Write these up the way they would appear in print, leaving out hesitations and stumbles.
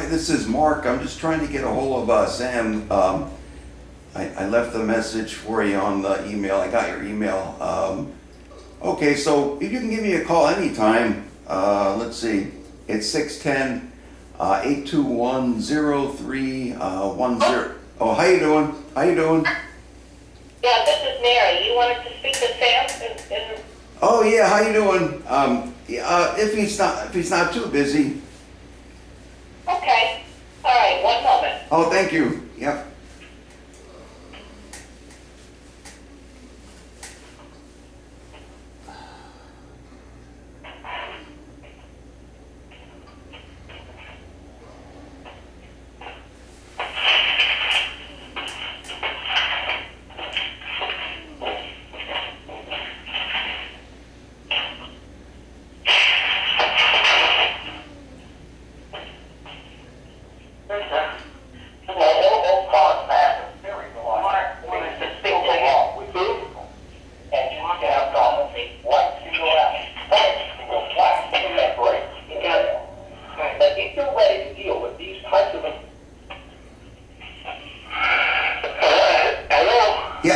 this is Mark. I'm just trying to get a hold of Sam. I left a message for you on the email. I got your email. Okay, so if you can give me a call anytime, let's see, it's 610-821-0310. Oh, how you doing? How you doing? Yeah, this is Mary. You wanted to speak to Sam? Oh yeah, how you doing? If he's not too busy. Okay. All right, one moment. Oh, thank you. Yep.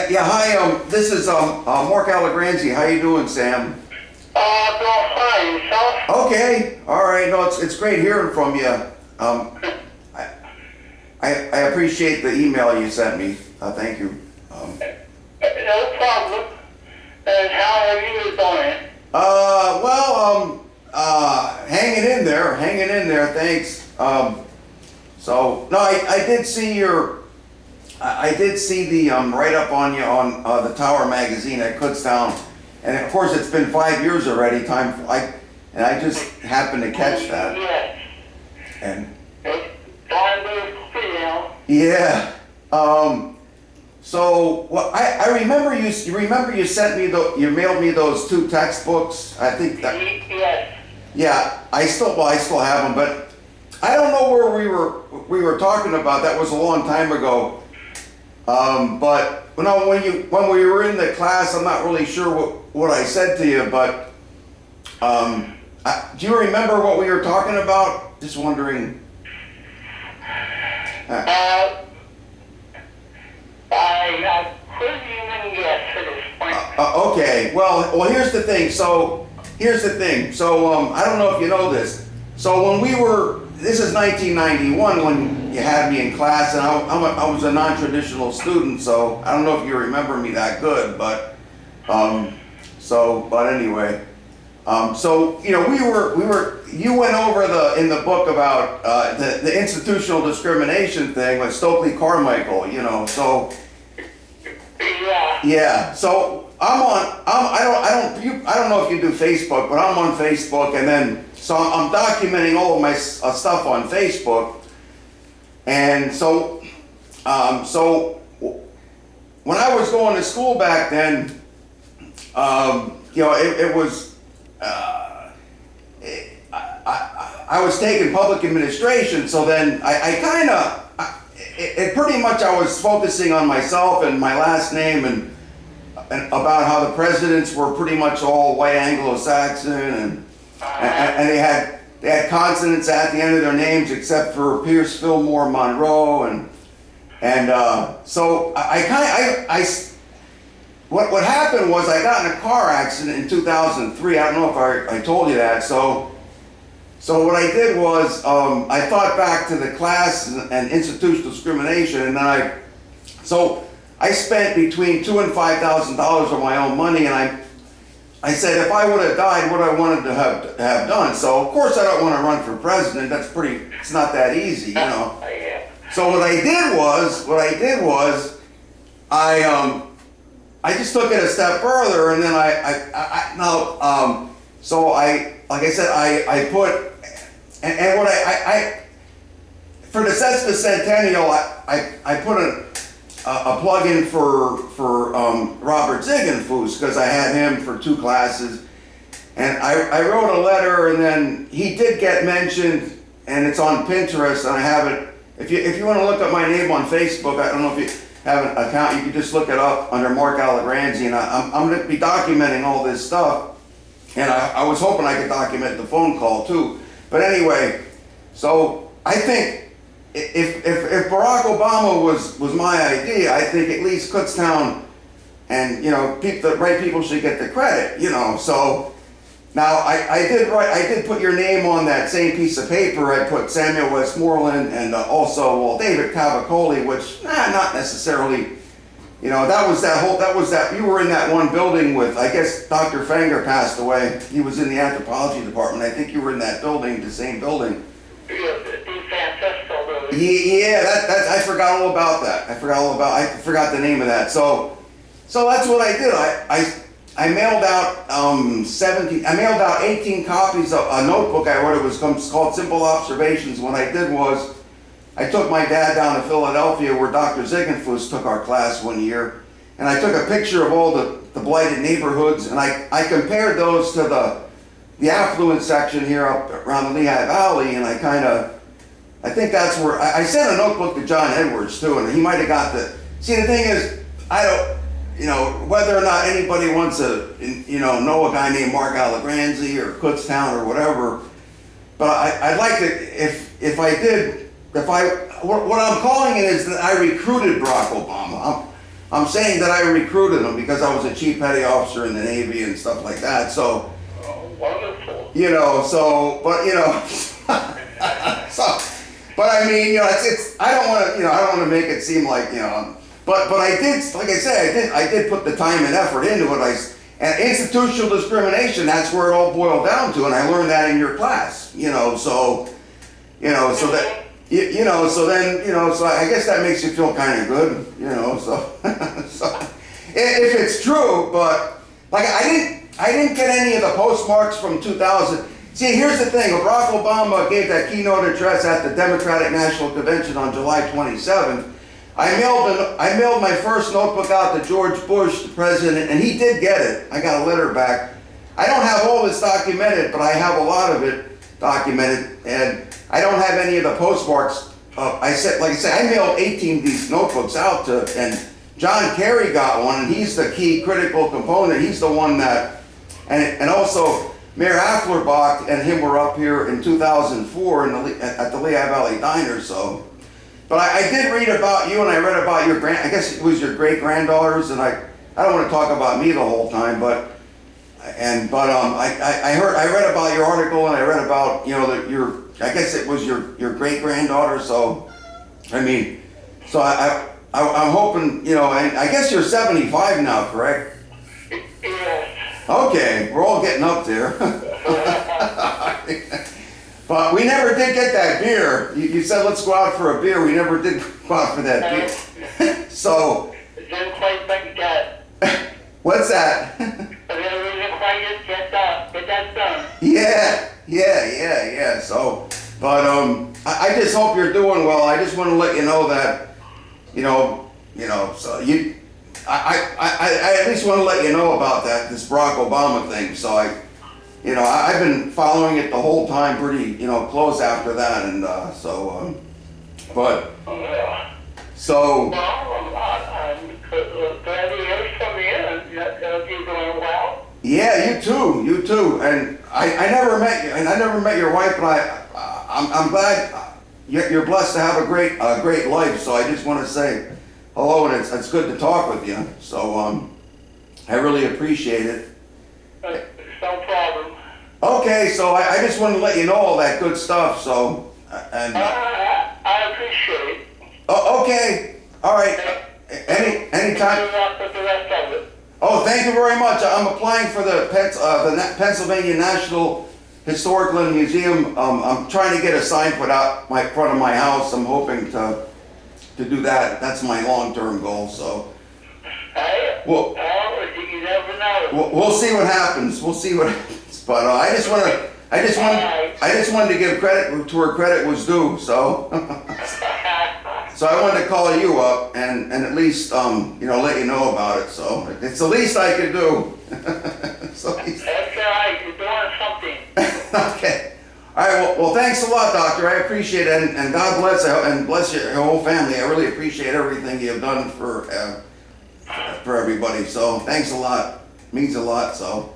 Yeah, hi, this is Mark Allegranzi. How you doing, Sam? Doing fine. Yourself? Okay, all right. No, it's great hearing from you. I appreciate the email you sent me. Thank you. No problem. And how are you doing? Hanging in there. Thanks. So no, I did see the write-up on you on the Tower magazine at Kutztown, and of course it's been 5 years already. I just happened to catch that. Yes. And Time to see now. yeah. So I remember you sent me you mailed me those 2 textbooks. I think that. Yes. Yeah, I still have them, but I don't know where we were talking about. That was a long time ago. But when we were in the class, I'm not really sure what I said to you, but do you remember what we were talking about? Just wondering. I couldn't even guess at this point. Okay. Well, here's the thing. So I don't know if you know this. So this is 1991 when you had me in class, and I was a non-traditional student, so I don't know if you remember me that good, but anyway, so you know you went over in the book about the institutional discrimination thing with Stokely Carmichael, you know, so yeah, so I don't know if you do Facebook, but I'm on Facebook, and then so I'm documenting all of my stuff on Facebook, and so when I was going to school back then, you know, it was I was taking public administration, so then it pretty much I was focusing on myself and my last name and about how the presidents were pretty much all white Anglo-Saxon and they had consonants at the end of their names except for Pierce, Fillmore, Monroe, and so what happened was I got in a car accident in 2003. I don't know if I told you that. So what I did was I thought back to the class and institutional discrimination, and then I spent between $2,000 and $5,000 of my own money, and I said if I would have died, what I wanted to have done. So of course I don't want to run for president. It's not that easy, you know. So what I did was I just took it a step further, and then like I said, I put and what I for the sesquicentennial I put a plug-in for Robert Ziegenfuss because I had him for 2 classes, and I wrote a letter, and then he did get mentioned, and it's on Pinterest, and I have it. If you want to look up my name on Facebook, I don't know if you have an account, you can just look it up under Mark Allegranzi, and I'm going to be documenting all this stuff, and I was hoping I could document the phone call too. But anyway, so I think if Barack Obama was my idea, I think at least Kutztown and, you know, the right people should get the credit, you know. So now I did put your name on that same piece of paper. I put Samuel Westmoreland and also David Cavicoli, which not necessarily. You know, you were in that one building with, I guess Dr. Fenger passed away. He was in the anthropology department. I think you were in that building, the same building. Yeah, I forgot all about that. I forgot the name of that. So that's what I did. I mailed out 18 copies of a notebook I wrote. It was called Simple Observations. What I did was, I took my dad down to Philadelphia where Dr. Ziegenfuss took our class one year, and I took a picture of all the blighted neighborhoods, and I compared those to the affluent section here up around the Lehigh Valley, and I think that's where, I sent a notebook to John Edwards too, and he might have got see, the thing is, I don't, you know, whether or not anybody wants to, you know a guy named Mark Allegranzi or Kutztown or whatever, but I'd like to, what I'm calling it is that I recruited Barack Obama. I'm saying that I recruited him because I was a chief petty officer in the Navy and stuff like that. So, wonderful. You know, but I mean, you know, it's I don't want to make it seem like, you know, but I did, like I said, I did put the time and effort into it. And institutional discrimination, that's where it all boiled down to, and I learned that in your class. So I guess that makes you feel kind of good, so if it's true, but like I didn't get any of the postmarks from 2000. See, here's the thing, Barack Obama gave that keynote address at the Democratic National Convention on July 27th. I mailed my first notebook out to George Bush, the president, and he did get it. I got a letter back. I don't have all this documented, but I have a lot of it documented, and I don't have any of the postmarks. I mailed 18 of these notebooks out and John Kerry got one, and he's the key critical component. He's the one that, and also Mayor Afflerbach and him were up here in 2004 at the Lehigh Valley Diner. So, but I did read about you, and I read about your I guess it was your great granddaughters, and I don't want to talk about me the whole time, I read about your article, and I read about, I guess it was your great granddaughter. So, I mean, so I'm hoping, and I guess you're 75 now, correct? Yes. Okay, we're all getting up there. But we never did get that beer. You said let's go out for a beer. We never did go out for that beer. So. Didn't quite get that. What's that? Didn't quite get that done. Yeah. So, but I just hope you're doing well. I just want to let you know that, so I at least want to let you know about this Barack Obama thing. So I've been following it the whole time pretty, close after that, and but. Yeah. So. Well, I'm glad to hear from you, and you're doing well. Yeah, you too, and I never met you, and I never met your wife, but I'm glad you're blessed to have a great life. So I just want to say hello, and it's good to talk with you. So I really appreciate it. No problem. Okay, so I just wanted to let you know all that good stuff. So and I appreciate it. Oh, okay, all right. Anytime. Good luck with the rest of it. Oh, thank you very much. I'm applying for the Pennsylvania National Historical Museum. I'm trying to get a sign put out in front of my house. I'm hoping to do that. That's my long-term goal. So, you never know. We'll see what happens. But I just wanted to give credit to where credit was due. So, so I wanted to call you up and at least let you know about it. So it's the least I could do. So that's all right. You're doing something. Okay. All right. Well, thanks a lot, Doctor. I appreciate it, and God bless and bless your whole family. I really appreciate everything you've done for everybody. So thanks a lot. Means a lot. So.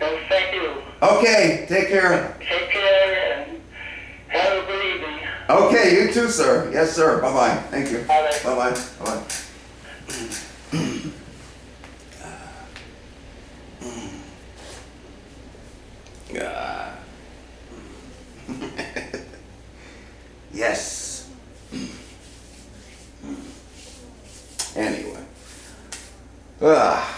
No, thank you. Okay. Take care. Take care and have a good evening. Okay, you too, sir. Yes, sir. Bye-bye. Thank you. Bye-bye. Bye-bye. Bye-bye. Ah. Yes. Anyway. Ah.